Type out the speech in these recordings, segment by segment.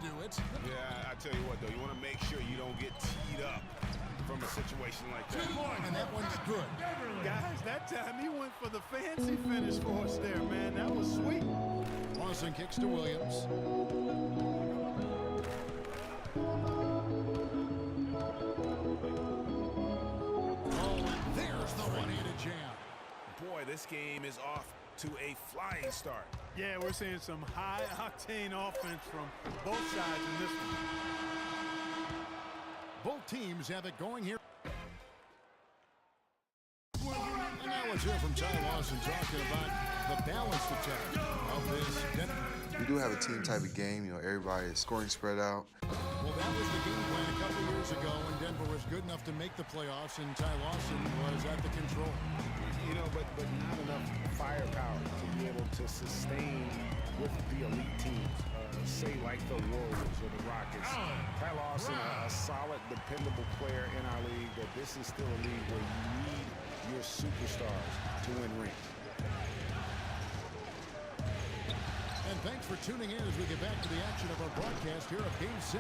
do it. Yeah, I tell you what, though, you want to make sure you don't get teed up from a situation like that. And that one's good. Guys, that time he went for the fancy finish for us there, man. That was sweet. Lawson kicks to Williams. Oh, and there's the one-handed jam. Boy, this game is off to a flying start. Yeah, we're seeing some high-octane offense from both sides in this one. Both teams have it going here. And now let's hear from Ty Lawson talking about the balanced attack of this. We do have a team type of game. You know, everybody is scoring spread out. Well, that was the game plan a couple years ago when Denver was good enough to make the playoffs, and Ty Lawson was at the control. You know, but not enough firepower to be able to sustain with the elite teams. Say like the Warriors or the Rockets. Ty Lawson, a solid, dependable player in our league, but this is still a league where you need your superstars to win rings. And thanks for tuning in as we get back to the action of our broadcast here of Game 6.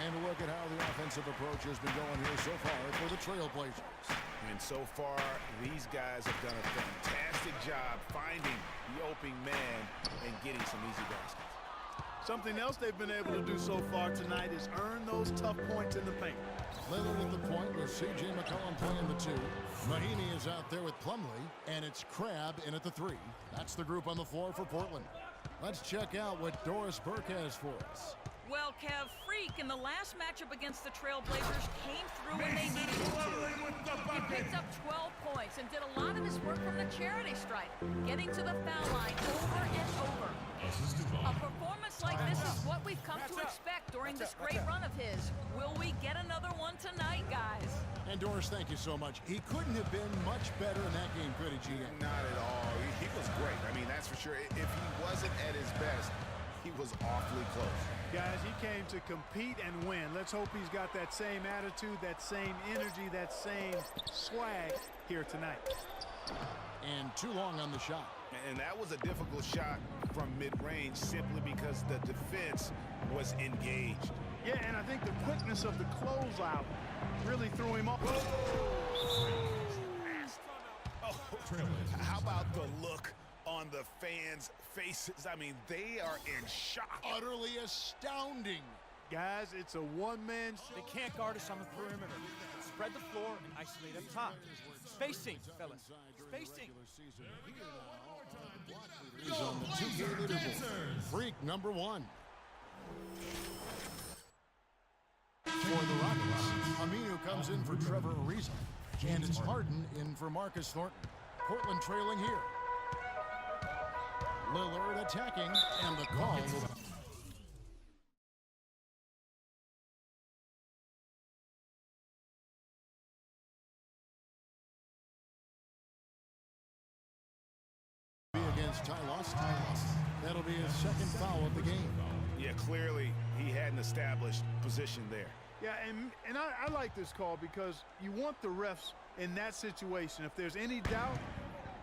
And a look at how the offensive approach has been going here so far for the Trailblazers. And so far, these guys have done a fantastic job finding the opening man and getting some easy baskets. Something else they've been able to do so far tonight is earn those tough points in the paint. Lillard with the point with C.J. McCollum playing the 2. Mahinmi is out there with Plumlee, and it's Crabbe in at the 3. That's the group on the floor for Portland. Let's check out what Doris Burke has for us. Well, Kev, Freak in the last matchup against the Trailblazers came through when they needed him to. He picked up 12 points and did a lot of his work from the charity stripe, getting to the foul line over and over. A performance like this is what we've come to expect during this great run of his. Will we get another one tonight, guys? And Doris, thank you so much. He couldn't have been much better in that game, could he, GM? Not at all. He was great. I mean, that's for sure. If he wasn't at his best, he was awfully close. Guys, he came to compete and win. Let's hope he's got that same attitude, that same energy, that same swag here tonight. And too long on the shot. And that was a difficult shot from mid-range simply because the defense was engaged. Yeah, and I think the quickness of the closeout really threw him off. Oh, how about the look on the fans' faces? I mean, they are in shock. Utterly astounding. Guys, it's a one-man show. They can't guard us on the perimeter. Spread the floor and isolate up top. Spacing, fellas. Spacing. He's on the 2K leaderboard. Freak number 1. For the Rockets, Aminu comes in for Trevor Ariza. And it's Harden in for Marcus Thornton. Portland trailing here. Lillard attacking, and the call will be against Ty Lawson. That'll be his second foul of the game. Yeah, clearly he had an established position there. Yeah, and I like this call because you want the refs in that situation. If there's any doubt,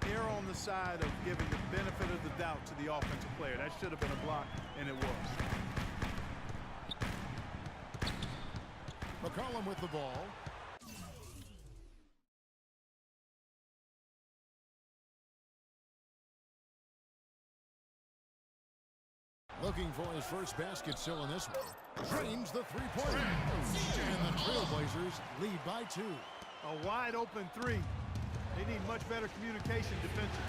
they're on the side of giving the benefit of the doubt to the offensive player. That should have been a block, and it was. McCollum with the ball. Looking for his first basket still in this one. Drains the three-pointer. And the Trailblazers lead by 2. A wide open 3. They need much better communication defensively.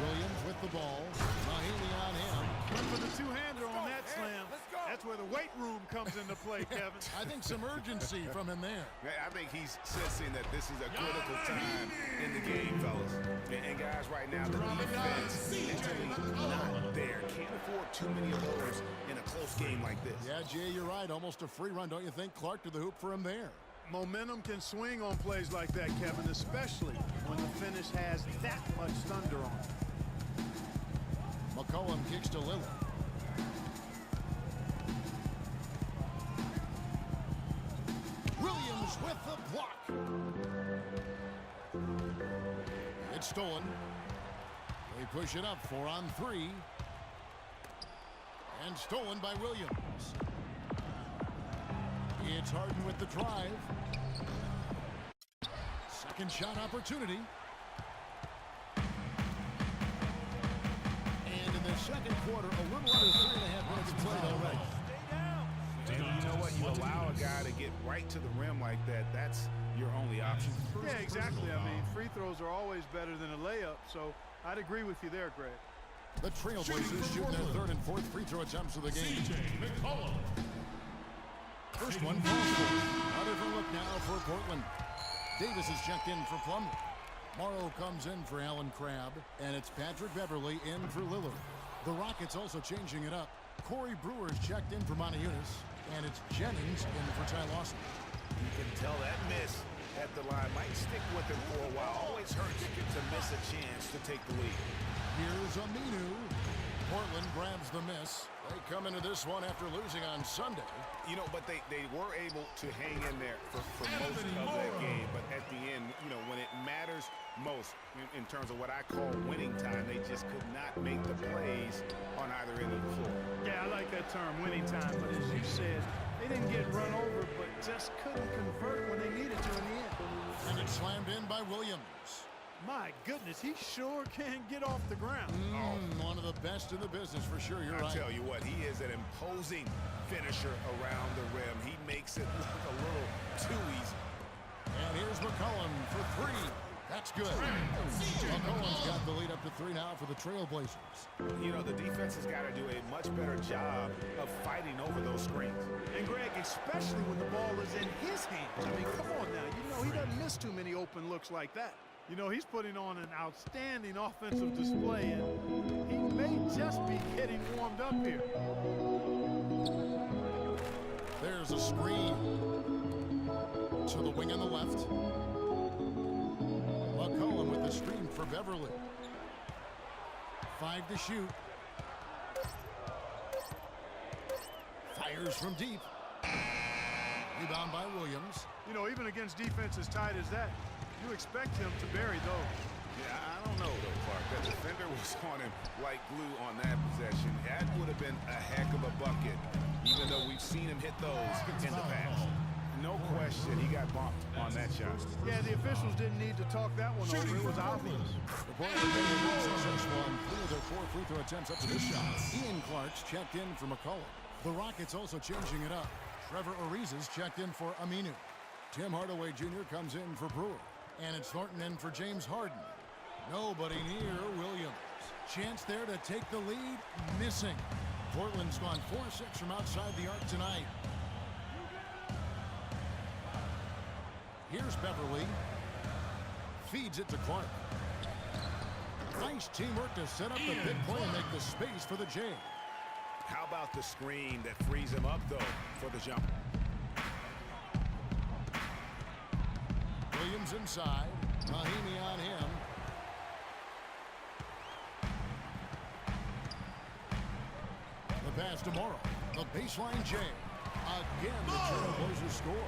Williams with the ball. Mahinmi on him. Went for the two-hander on that slam. That's where the weight room comes into play, Kevin. I think some urgency from him there. I think he's sensing that this is a critical time in the game, fellas. And guys, right now, the defense mentally not there. Can't afford too many of those in a close game like this. Yeah, Jay, you're right. Almost a free run, don't you think? Clark to the hoop for him there. Momentum can swing on plays like that, Kevin, especially when the finish has that much thunder on it. McCollum kicks to Lillard. Williams with the block. It's stolen. They push it up 4-on-3. And stolen by Williams. It's Harden with the drive. Second shot opportunity. And in the second quarter, a little under 3.5 minutes played already. You know what? You allow a guy to get right to the rim like that. That's your only option. Yeah, exactly. I mean, free throws are always better than a layup, so I'd agree with you there, Greg. The Trailblazers shooting their third and fourth free throw attempts of the game. First one falls for. A different look now for Portland. Davis is checked in for Plumlee. Morrow comes in for Allen Crabbe, and it's Patrick Beverley in for Lillard. The Rockets also changing it up. Corey Brewer's checked in for Moniunas, and it's Jennings in for Ty Lawson. You can tell that miss at the line might stick with him for a while. Always hurts to miss a chance to take the lead. Here's Aminu. Portland grabs the miss. They come into this one after losing on Sunday. You know, but they were able to hang in there for most of that game. But at the end, you know, when it matters most in terms of what I call winning time, they just could not make the plays on either end of the floor. Yeah, I like that term, winning time. But as you said, they didn't get run over, but just couldn't convert when they needed to in the end. And it's slammed in by Williams. My goodness, he sure can get off the ground. One of the best in the business for sure. You're right. I tell you what, he is an imposing finisher around the rim. He makes it look a little too easy. And here's McCollum for three. That's good. McCollum's got the lead up to 3 now for the Trailblazers. You know, the defense has got to do a much better job of fighting over those screens. And Greg, especially when the ball is in his hands. I mean, come on now. You know, he doesn't miss too many open looks like that. You know, he's putting on an outstanding offensive display, and he may just be getting warmed up here. There's a screen to the wing on the left. McCollum with the screen for Beverley. 5 to shoot. Fires from deep. Rebound by Williams. You know, even against defense as tight as that, you expect him to bury those. Yeah, I don't know, though, Clark. That defender was on him like glue on that possession. That would have been a heck of a bucket, even though we've seen him hit those in the past. No question, he got bumped on that shot. Yeah, the officials didn't need to talk that one over. It was obvious. The Portland Trailblazers won 3 of their 4 free throw attempts up to this shot. Ian Clark's checked in for McCollum. The Rockets also changing it up. Trevor Ariza's checked in for Aminu. Tim Hardaway Jr. comes in for Brewer. And it's Thornton in for James Harden. Nobody near Williams. Chance there to take the lead. Missing. Portland's gone 4-6 from outside the arc tonight. Here's Beverley. Feeds it to Clark. Nice teamwork to set up the big play and make the space for the J. How about the screen that frees him up, though, for the jump? Williams inside. Mahimi on him. The pass to Morrow. The baseline J. Again, the Trailblazers score.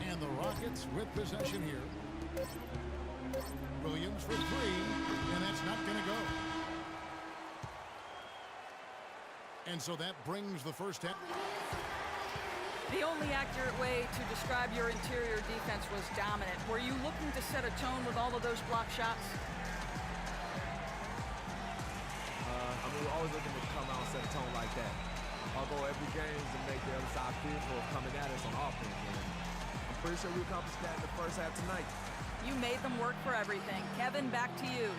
And the Rockets with possession here. Williams for 3, and that's not going to go. And so that brings the first half. The only accurate way to describe your interior defense was dominant. Were you looking to set a tone with all of those block shots? I mean, we're always looking to come out and set a tone like that. Our goal every game is to make the other side fearful of coming at us on offense. And I'm pretty sure we accomplished that in the first half tonight. You made them work for everything. Kevin, back to you.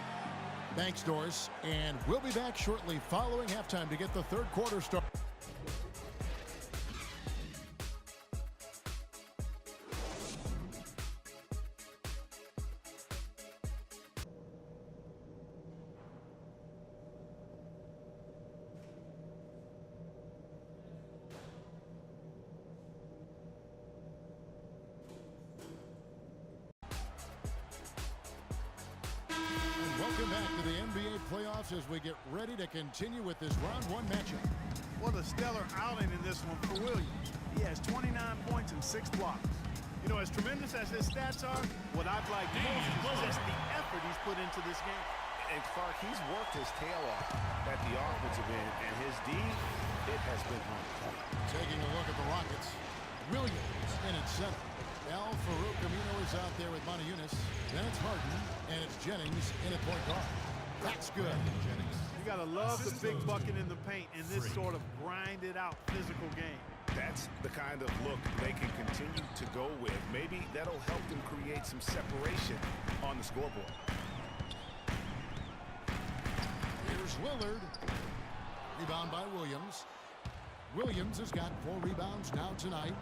Thanks, Doris. And we'll be back shortly following halftime to get the third quarter started. Welcome back to the NBA playoffs as we get ready to continue with this round 1 matchup. What a stellar outing in this one for Williams. He has 29 points and 6 blocks. You know, as tremendous as his stats are, what I'd like most is just the effort effort he's put into this game. And Clark, he's worked his tail off at the offensive end, and his D, it has been on point. Taking a look at the Rockets. Williams in at center. Al-Farouq Aminu is out there with Montejunas. Then it's Harden, and it's Jennings in at point guard. That's good. Jennings. You got to love the big bucket in the paint in this sort of grinded-out physical game. That's the kind of look they can continue to go with. Maybe that'll help them create some separation on the scoreboard. Here's Lillard. Rebound by Williams. Williams has got 4 rebounds now tonight.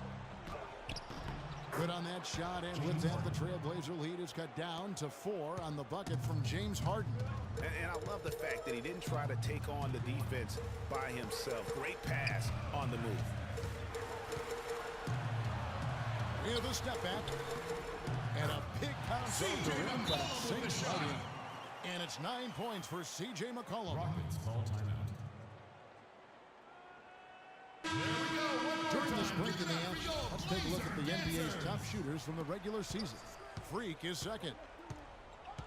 Good on that shot, and with that, the Trailblazer lead is cut down to 4 on the bucket from James Harden. And I love the fact that he didn't try to take on the defense by himself. Great pass on the move. With a step back. And a big bounce off the rim, but it sinks right in. And it's 9 points for C.J. McCollum. Rockets call timeout. During this break in the action, let's take a look at the NBA's top shooters from the regular season. Freak is second.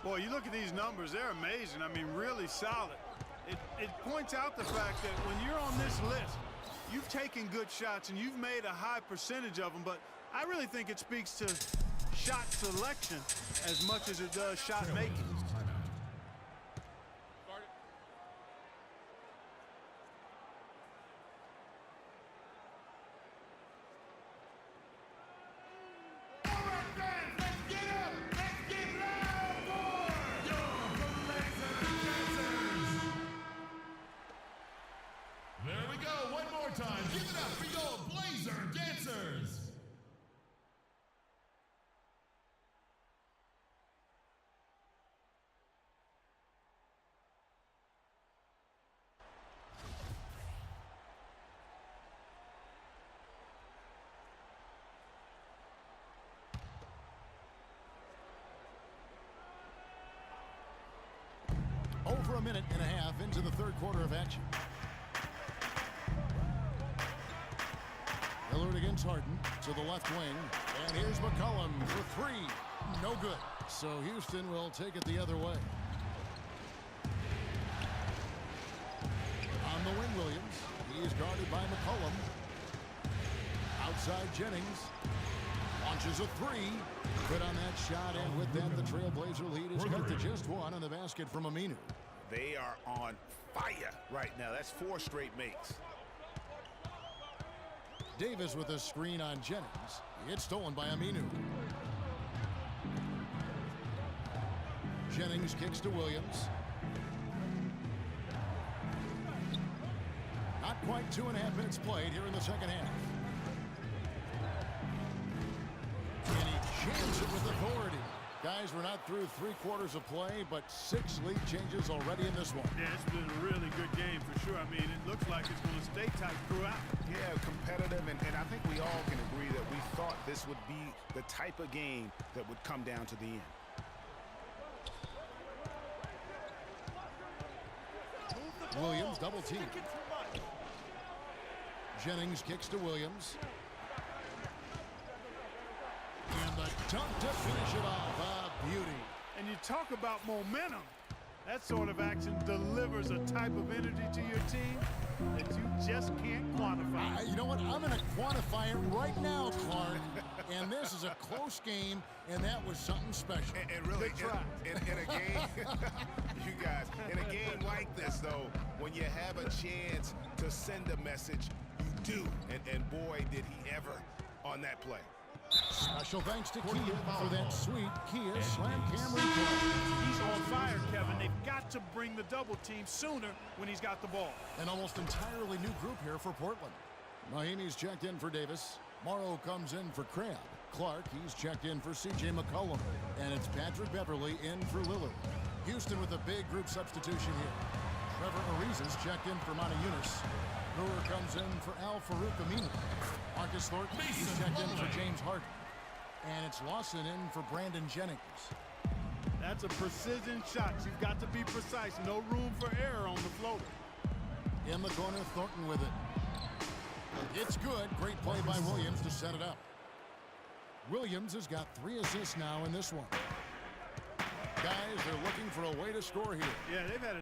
Boy, you look at these numbers, they're amazing. I mean, really solid. It points out the fact that when you're on this list, you've taken good shots and you've made a high percentage of them, but I really think it speaks to shot selection as much as it does shot making. There we go, one more time. Give it up for your Blazer Dancers. Over a minute and a half into the third quarter of action. Lillard against Harden to the left wing. And here's McCollum for 3. No good. So Houston will take it the other way. On the wing, Williams. He is guarded by McCollum. Outside Jennings. Launches a 3. Good on that shot, and with that, the Trailblazer lead is cut to just 1 on the basket from Aminu. They are on fire right now. That's 4 straight makes. Davis with a screen on Jennings. It's stolen by Aminu. Jennings kicks to Williams. Not quite 2.5 minutes played here in the second half. And he jams it with authority. Guys, we're not through 3 quarters of play, but 6 lead changes already in this one. Yeah, it's been a really good game for sure. I mean, it looks like it's going to stay tight throughout. Yeah, competitive, and I think we all can agree that we thought this would be the type of game that would come down to the end. Williams double team. Jennings kicks to Williams. And the dunk to finish it off. A beauty. And you talk about momentum. That sort of action delivers a type of energy to your team that you just can't quantify. You know what? I'm going to quantify it right now, Clark. And this is a close game, and that was something special. And really, in a game, you guys, in a game like this, though, when you have a chance to send a message, you do. And boy, did he ever on that play. Special thanks to Kia for that sweet Kia Slam Cam replay. He's on fire, Kevin. They've got to bring the double team sooner when he's got the ball. An almost entirely new group here for Portland. Mahinmi's checked in for Davis. Morrow comes in for Crabbe. Clark, he's checked in for C.J. McCollum. And it's Patrick Beverly in for Lillard. Houston with a big group substitution here. Trevor Ariza's checked in for Montejunas. Brewer comes in for Al-Farouq Aminu. Marcus Thornton, he's checked in for James Harden. And it's Lawson in for Brandon Jennings. That's a precision shot. You've got to be precise. No room for error on the floater. In the corner, Thornton with it. It's good. Great play by Williams to set it up. Williams has got 3 assists now in this one. Guys, they're looking for a way to score here. Yeah, they've had a